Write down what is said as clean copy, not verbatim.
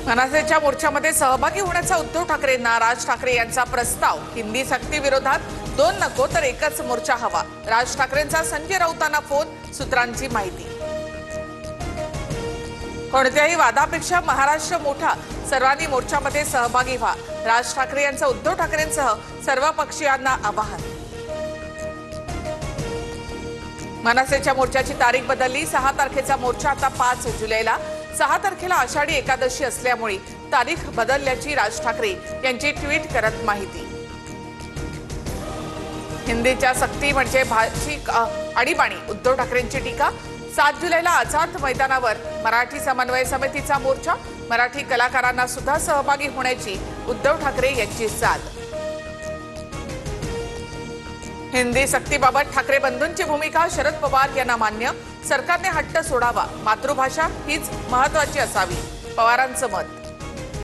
मनसेच्या मोर्चामध्ये सहभागी होण्याचा उद्धव ठाकरेंना राज ठाकरे यांचा प्रस्ताव। हिंदी सक्ती विरोधात 2 नको तर एकच मोर्चा हवा। राज ठाकरेंचा संजय राऊतांना फोन, सूत्रांची माहिती। कोणत्याही वादापेक्षा महाराष्ट्र मोठा, सर्वांनी मोर्चामध्ये सहभागी व्हा। राज ठाकरे यांचं उद्धव ठाकरेंसह सर्व पक्षीयांना आवाहन। मनसेच्या मोर्चाची तारीख बदलली। 6 तारखेचा मोर्चा आता 5 जुलैला। 6 तारखेला आषाढी एकादशी असल्यामुळे तारीख बदलल्याची राज ठाकरे यांची ट्विट करत माहिती। हिंदीच्या सक्ती म्हणजे भाषिक आणीबाणी, उद्धव ठाकरेंची टीका। 7 जुलैला आझाद मैदानावर मराठी समन्वय समितीचा मोर्चा। मराठी कलाकारांना सुद्धा सहभागी होण्याची उद्धव ठाकरे यांची साद। हिंदी सक्तीबाबत ठाकरे बंधूंची भूमिका, शरद पवार यांना मान्य। सरकारने हट्ट सोडावा, मातृभाषा हीच महत्त्वाची असावी, पवारांचं मत।